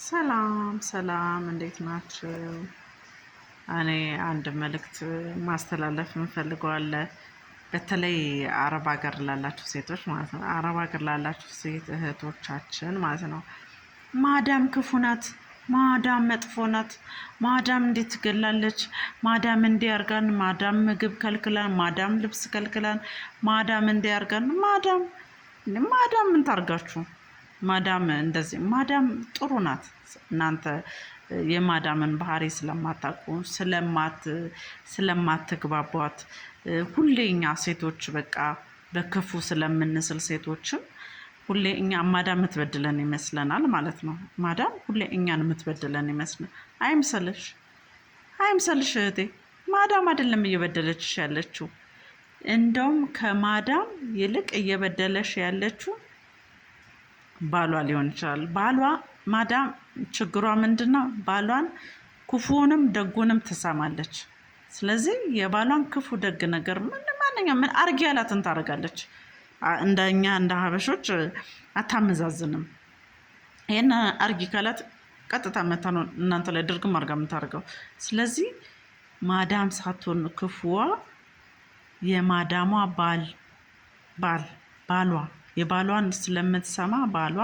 ሰላም ሰላም፣ እንዴት ናችሁ? እኔ አንድ መልእክት ማስተላለፍ የምፈልገው አለ። በተለይ አረብ ሀገር ላላችሁ ሴቶች ማለት ነው። አረብ ሀገር ላላችሁ ሴት እህቶቻችን ማለት ነው። ማዳም ክፉ ናት፣ ማዳም መጥፎ ናት፣ ማዳም እንዴት ትገላለች፣ ማዳም እንዲያርጋን፣ ማዳም ምግብ ከልክላን፣ ማዳም ልብስ ከልክላን፣ ማዳም እንዲያርጋን። ማዳም ምን ታርጋችሁ? ማዳም እንደዚህ ማዳም ጥሩ ናት። እናንተ የማዳምን ባህሪ ስለማታውቁ ስለማትግባቧት ሁሌ እኛ ሴቶች በቃ በክፉ ስለምንስል ሴቶችን ሁሌ እኛ ማዳም የምትበድለን ይመስለናል ማለት ነው። ማዳም ሁሌ እኛን የምትበድለን ይመስላል። አይምሰልሽ እህቴ፣ ማዳም አይደለም እየበደለችሽ ያለችው። እንደውም ከማዳም ይልቅ እየበደለሽ ያለችው ባሏ ሊሆን ይችላል። ባሏ ማዳም ችግሯ ምንድነው? ባሏን ክፉንም ደጉንም ትሰማለች። ስለዚህ የባሏን ክፉ ደግ ነገር ማንኛውም ምን አርጊ ያላትን ታደርጋለች። እንደኛ እንደ ሀበሾች አታመዛዝንም። ይሄን አርጊ ካላት ቀጥታ መታ ነው እናንተ ላይ ድርግም አርጋ የምታደርገው። ስለዚህ ማዳም ሳትሆን ክፉዋ የማዳሟ ባሏ የባሏን ስለምትሰማ ባሏ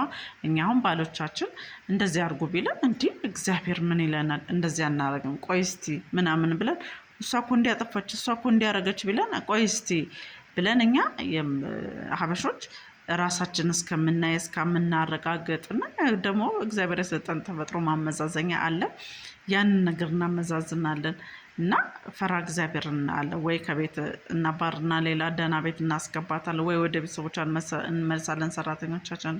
እኛውን ባሎቻችን እንደዚህ አድርጉ ቢለን እንዲህ እግዚአብሔር ምን ይለናል? እንደዚህ አናረግም፣ ቆይ እስቲ ምናምን ብለን እሷ እኮ እንዲያጠፋች እሷ እኮ እንዲያረገች ቢለን ቆይ እስቲ ብለን እኛ ሀበሾች ራሳችን እስከምናይ እስከምናረጋግጥና ደግሞ እግዚአብሔር የሰጠን ተፈጥሮ ማመዛዘኛ አለ። ያንን ነገር እናመዛዝናለን እና ፈራ እግዚአብሔር አለ ወይ ከቤት እናባርና ሌላ ደህና ቤት እናስገባታለን፣ ወይ ወደ ቤተሰቦቿ እንመልሳለን ሰራተኞቻችን።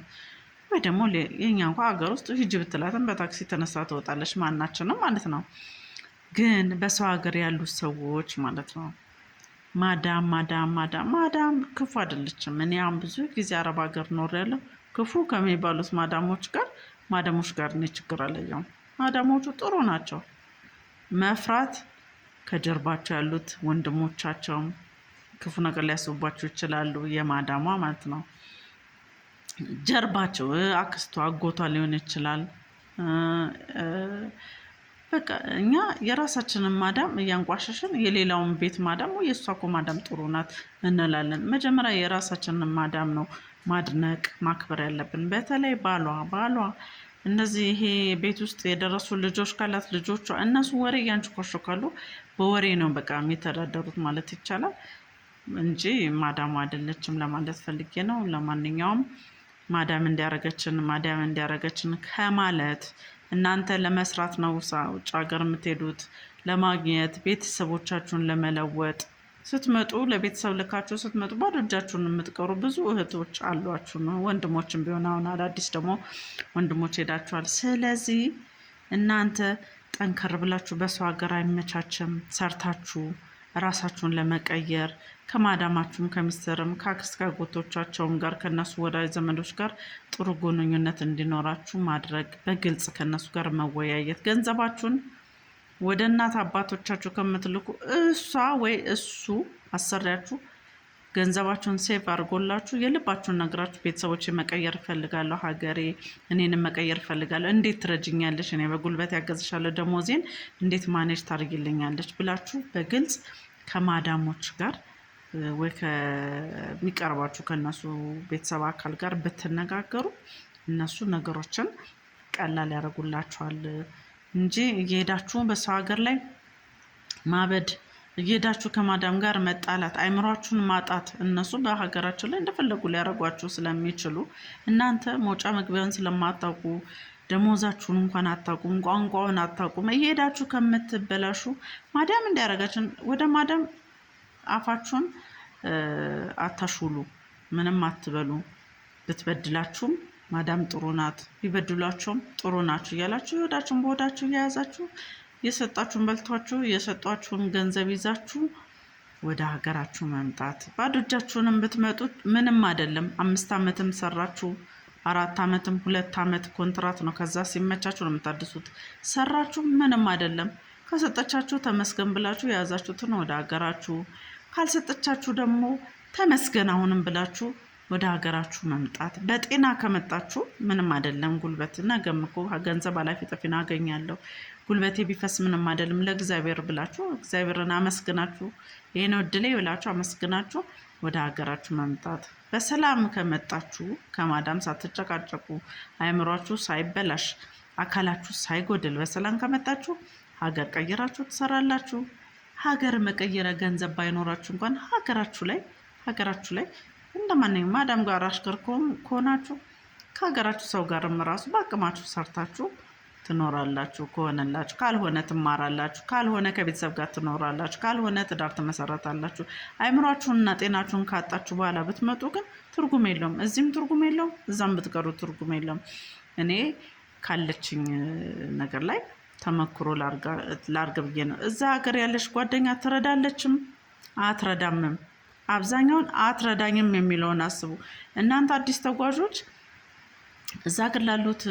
ወይ ደግሞ የኛ እንኳ ሀገር ውስጥ ሂጅ ብትላትን በታክሲ ተነሳ ትወጣለች፣ ማናችንም ማለት ነው። ግን በሰው ሀገር ያሉት ሰዎች ማለት ነው ማዳም ክፉ አይደለችም። እኔ አሁን ብዙ ጊዜ አረብ ሀገር ኖሬያለሁ። ክፉ ከሚባሉት ማዳሞች ጋር እኔ ችግር አለየውም። ማዳሞቹ ጥሩ ናቸው። መፍራት ከጀርባቸው ያሉት ወንድሞቻቸውም ክፉ ነገር ሊያስቡባቸው ይችላሉ። የማዳሟ ማለት ነው ጀርባቸው አክስቷ አጎቷ ሊሆን ይችላል። በቃ እኛ የራሳችንን ማዳም እያንቋሸሽን የሌላውን ቤት ማዳም ወይ የእሷ እኮ ማዳም ጥሩ ናት እንላለን። መጀመሪያ የራሳችንን ማዳም ነው ማድነቅ ማክበር ያለብን። በተለይ ባሏ እነዚህ ይሄ ቤት ውስጥ የደረሱ ልጆች ካላት ልጆቿ እነሱ ወሬ እያንቸኮሾካሉ በወሬ ነው በቃ የሚተዳደሩት ማለት ይቻላል እንጂ ማዳም አይደለችም ለማለት ፈልጌ ነው። ለማንኛውም ማዳም እንዲያረገችን ከማለት እናንተ ለመስራት ነው ውጭ ሀገር የምትሄዱት፣ ለማግኘት ቤተሰቦቻችሁን ለመለወጥ ስትመጡ ለቤተሰብ ልካችሁ ስትመጡ ባዶ እጃችሁን የምትቀሩ ብዙ እህቶች አሏችሁ ነው። ወንድሞችም ቢሆን አሁን አዳዲስ ደግሞ ወንድሞች ሄዳችኋል። ስለዚህ እናንተ ጠንከር ብላችሁ በሰው ሀገር አይመቻችም ሰርታችሁ ራሳችሁን ለመቀየር ከማዳማችሁም ከሚስትርም ከአክስት ከአጎቶቻቸውም ጋር ከነሱ ወዳጅ ዘመዶች ጋር ጥሩ ግንኙነት እንዲኖራችሁ ማድረግ፣ በግልጽ ከነሱ ጋር መወያየት፣ ገንዘባችሁን ወደ እናት አባቶቻችሁ ከምትልኩ እሷ ወይ እሱ አሰሪያችሁ ገንዘባችሁን ሴቭ አድርጎላችሁ የልባችሁን ነግራችሁ ቤተሰቦች መቀየር እፈልጋለሁ፣ ሀገሬ እኔንም መቀየር እፈልጋለሁ፣ እንዴት ትረጅኛለሽ? እኔ በጉልበት ያገዝሻለሁ፣ ደሞዜን እንዴት ማኔጅ ታደርጊልኛለች ብላችሁ በግልጽ ከማዳሞች ጋር ወይ ከሚቀርባችሁ ከነሱ ቤተሰብ አካል ጋር ብትነጋገሩ እነሱ ነገሮችን ቀላል ያደርጉላችኋል እንጂ እየሄዳችሁ በሰው ሀገር ላይ ማበድ እየሄዳችሁ ከማዳም ጋር መጣላት አይምሯችሁን ማጣት እነሱ በሀገራቸው ላይ እንደፈለጉ ሊያደርጓችሁ ስለሚችሉ እናንተ መውጫ መግቢያን ስለማታውቁ ደሞዛችሁን እንኳን አታውቁም፣ ቋንቋውን አታውቁም። እየሄዳችሁ ከምትበላሹ ማዳም እንዲያደርጋችን ወደ ማዳም አፋችሁን አታሹሉ፣ ምንም አትበሉ። ብትበድላችሁም ማዳም ጥሩ ናት፣ ቢበድሏቸውም ጥሩ ናችሁ እያላችሁ ይወዳችሁን በወዳችሁ እየያዛችሁ የሰጣችሁን በልቷችሁ የሰጧችሁን ገንዘብ ይዛችሁ ወደ ሀገራችሁ መምጣት። ባዶ እጃችሁንም ብትመጡት ምንም አይደለም። 5 ዓመትም ሰራችሁ 4 ዓመትም 2 ዓመት ኮንትራት ነው። ከዛ ሲመቻችሁ ነው የምታድሱት። ሰራችሁ ምንም አይደለም። ከሰጠቻችሁ ተመስገን ብላችሁ የያዛችሁትን ወደ ሀገራችሁ፣ ካልሰጠቻችሁ ደግሞ ተመስገን አሁንም ብላችሁ ወደ ሀገራችሁ መምጣት። በጤና ከመጣችሁ ምንም አይደለም። ጉልበት ነገም እኮ ገንዘብ አላፊ ጠፊና አገኛለሁ ጉልበቴ ቢፈስ ምንም አይደለም። ለእግዚአብሔር ብላችሁ እግዚአብሔርን አመስግናችሁ ይሄ ነው እድሌ ብላችሁ አመስግናችሁ ወደ ሀገራችሁ መምጣት። በሰላም ከመጣችሁ ከማዳም ሳትጨቃጨቁ አእምሯችሁ ሳይበላሽ አካላችሁ ሳይጎድል በሰላም ከመጣችሁ ሀገር ቀይራችሁ ትሰራላችሁ። ሀገር መቀየረ ገንዘብ ባይኖራችሁ እንኳን ሀገራችሁ ላይ እንደማንኛውም ማዳም ጋር አሽከር ከሆናችሁ ከሀገራችሁ ሰው ጋርም ራሱ በአቅማችሁ ሰርታችሁ ትኖራላችሁ። ከሆነላችሁ፣ ካልሆነ ትማራላችሁ፣ ካልሆነ ከቤተሰብ ጋር ትኖራላችሁ፣ ካልሆነ ትዳር ትመሰረታላችሁ። አይምሯችሁንና ጤናችሁን ካጣችሁ በኋላ ብትመጡ ግን ትርጉም የለውም። እዚህም ትርጉም የለውም፣ እዛም ብትቀሩ ትርጉም የለውም። እኔ ካለችኝ ነገር ላይ ተመክሮ ላርግ ብዬ ነው። እዛ ሀገር ያለች ጓደኛ ትረዳለችም አትረዳምም። አብዛኛውን አትረዳኝም የሚለውን አስቡ። እናንተ አዲስ ተጓዦች እዛ ሀገር ላሉት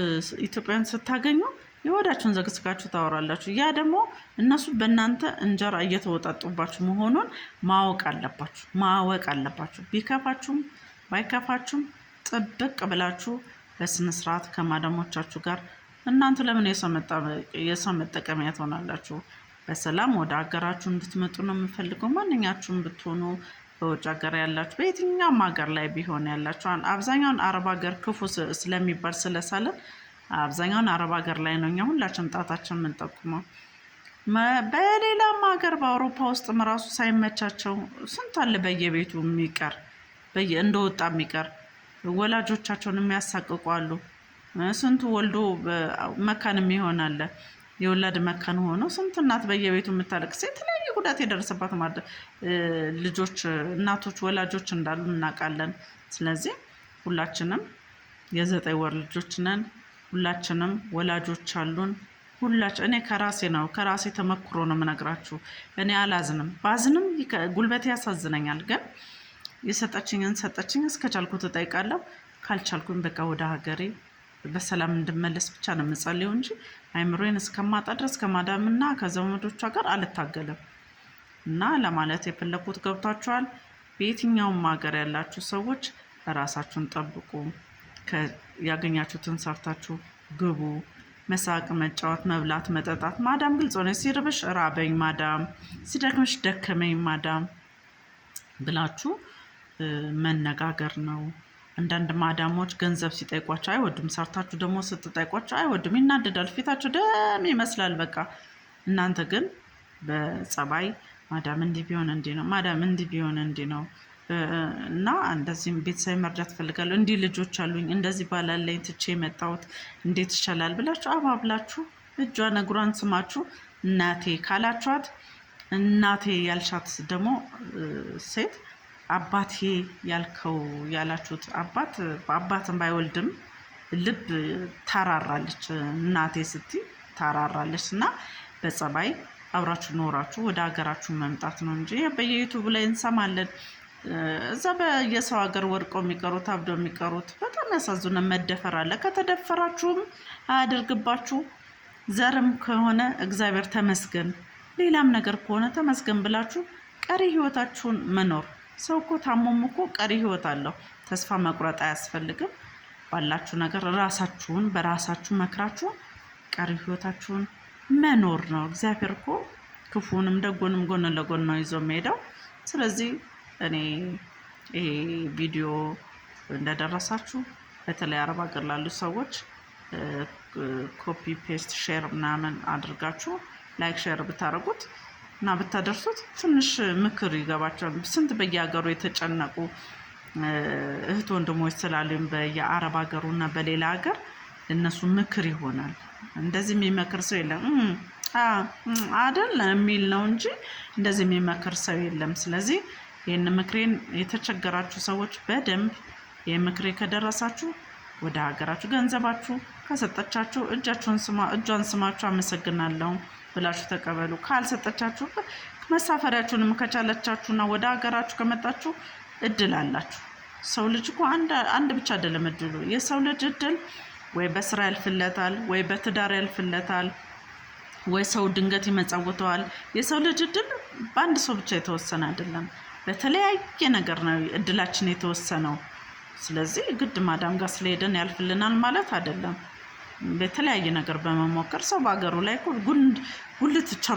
ኢትዮጵያውያን ስታገኙ የወዳችሁን ዘግዝጋችሁ ታወራላችሁ። ያ ደግሞ እነሱ በእናንተ እንጀራ እየተወጣጡባችሁ መሆኑን ማወቅ አለባችሁ። ቢከፋችሁም ባይከፋችሁም ጥብቅ ብላችሁ በስነስርዓት ከማዳሞቻችሁ ጋር እናንተ ለምን የሰው መጠቀሚያ ትሆናላችሁ? በሰላም ወደ ሀገራችሁ እንድትመጡ ነው የምፈልገው። ማንኛችሁም ብትሆኑ በውጭ ሀገር ያላችሁ በየትኛውም ሀገር ላይ ቢሆን ያላችሁ አብዛኛውን አረብ ሀገር ክፉ ስለሚባል ስለሳለን አብዛኛውን አረብ ሀገር ላይ ነው እኛ ሁላችን ጣታችን የምንጠቁመው። በሌላም ሀገር በአውሮፓ ውስጥም ራሱ ሳይመቻቸው ስንት አለ በየቤቱ የሚቀር እንደወጣ የሚቀር ወላጆቻቸውን የሚያሳቅቁ አሉ። ስንቱ ወልዶ መካን የሚሆን አለ። የወላድ መካን ሆኖ ስንት እናት በየቤቱ የምታለቅስ የተለያየ ጉዳት የደረሰባት ልጆች እናቶች ወላጆች እንዳሉ እናውቃለን። ስለዚህ ሁላችንም የ9 ወር ልጆች ነን። ሁላችንም ወላጆች አሉን። እኔ ከራሴ ተመክሮ ነው የምነግራችሁ። እኔ አላዝንም፣ ባዝንም ጉልበቴ ያሳዝነኛል። ግን የሰጠችኝን ሰጠችኝ። እስከቻልኩት እጠይቃለሁ፣ ካልቻልኩኝ በቃ ወደ ሀገሬ በሰላም እንድመለስ ብቻ ነው የምጸልየው እንጂ አይምሮዬን እስከማጣ ድረስ ከማዳምና ከዘመዶቿ ጋር አልታገልም። እና ለማለት የፈለኩት ገብቷችኋል። በየትኛውም ሀገር ያላችሁ ሰዎች ራሳችሁን ጠብቁ። ያገኛችሁትን ሰርታችሁ ግቡ። መሳቅ፣ መጫወት፣ መብላት፣ መጠጣት። ማዳም ግልጽ ሆነ። ሲርብሽ ራበኝ ማዳም፣ ሲደክምሽ ደከመኝ ማዳም ብላችሁ መነጋገር ነው። አንዳንድ ማዳሞች ገንዘብ ሲጠይቋቸው አይወዱም። ሰርታችሁ ደግሞ ስትጠይቋቸው አይወዱም፣ ይናደዳል፣ ፊታቸው ደም ይመስላል። በቃ እናንተ ግን በጸባይ ማዳም እንዲህ ቢሆን እንዲህ ነው፣ ማዳም እንዲህ ቢሆን እንዲህ ነው እና እንደዚህም ቤተሰብ መርዳት ፈልጋለሁ፣ እንዲህ ልጆች አሉኝ፣ እንደዚህ ባላለኝ ትቼ የመጣሁት እንዴት ይሻላል ብላችሁ አባብላችሁ እጇን እግሯን ስማችሁ እናቴ ካላችኋት፣ እናቴ ያልሻት ደግሞ ሴት አባቴ ያላችሁት አባትን ባይወልድም ልብ ታራራለች። እናቴ ስትይ ታራራለች። እና በጸባይ አብራችሁ ኖራችሁ ወደ ሀገራችሁ መምጣት ነው እንጂ በየዩቱብ ላይ እንሰማለን። እዛ በየሰው ሀገር ወድቀው የሚቀሩት አብደው የሚቀሩት በጣም ያሳዝነ። መደፈር አለ። ከተደፈራችሁም አያደርግባችሁ። ዘርም ከሆነ እግዚአብሔር ተመስገን፣ ሌላም ነገር ከሆነ ተመስገን ብላችሁ ቀሪ ህይወታችሁን መኖር። ሰው እኮ ታሞም እኮ ቀሪ ህይወት አለው። ተስፋ መቁረጥ አያስፈልግም። ባላችሁ ነገር ራሳችሁን በራሳችሁ መክራችሁ ቀሪ ህይወታችሁን መኖር ነው። እግዚአብሔር እኮ ክፉንም ደጎንም ጎን ለጎን ነው ይዞ የሚሄደው። ስለዚህ እኔ ይሄ ቪዲዮ እንደደረሳችሁ በተለይ አረብ ሀገር ላሉ ሰዎች ኮፒ ፔስት ሼር ምናምን አድርጋችሁ ላይክ ሼር ብታደርጉት እና ብታደርሱት ትንሽ ምክር ይገባቸዋል። ስንት በየሀገሩ የተጨነቁ እህት ወንድሞች ስላሉኝ በየአረብ ሀገሩ እና በሌላ ሀገር እነሱ ምክር ይሆናል። እንደዚህ የሚመክር ሰው የለም አይደል የሚል ነው እንጂ እንደዚህ የሚመክር ሰው የለም። ስለዚህ ይህን ምክሬን የተቸገራችሁ ሰዎች በደንብ የምክሬ ከደረሳችሁ ወደ ሀገራችሁ ገንዘባችሁ ከሰጠቻችሁ እጇን ስማችሁ አመሰግናለሁ ብላችሁ ተቀበሉ። ካልሰጠቻችሁ መሳፈሪያችሁንም ከቻለቻችሁና ወደ ሀገራችሁ ከመጣችሁ እድል አላችሁ። ሰው ልጅ እኮ አንድ ብቻ አይደለም እድሉ። የሰው ልጅ እድል ወይ በስራ ያልፍለታል፣ ወይ በትዳር ያልፍለታል፣ ወይ ሰው ድንገት ይመጻወተዋል። የሰው ልጅ እድል በአንድ ሰው ብቻ የተወሰነ አይደለም። በተለያየ ነገር ነው እድላችን የተወሰነው። ስለዚህ ግድ ማዳም ጋር ስለሄደን ያልፍልናል ማለት አይደለም። በተለያየ ነገር በመሞከር ሰው በአገሩ ላይ ጉልት ቸርች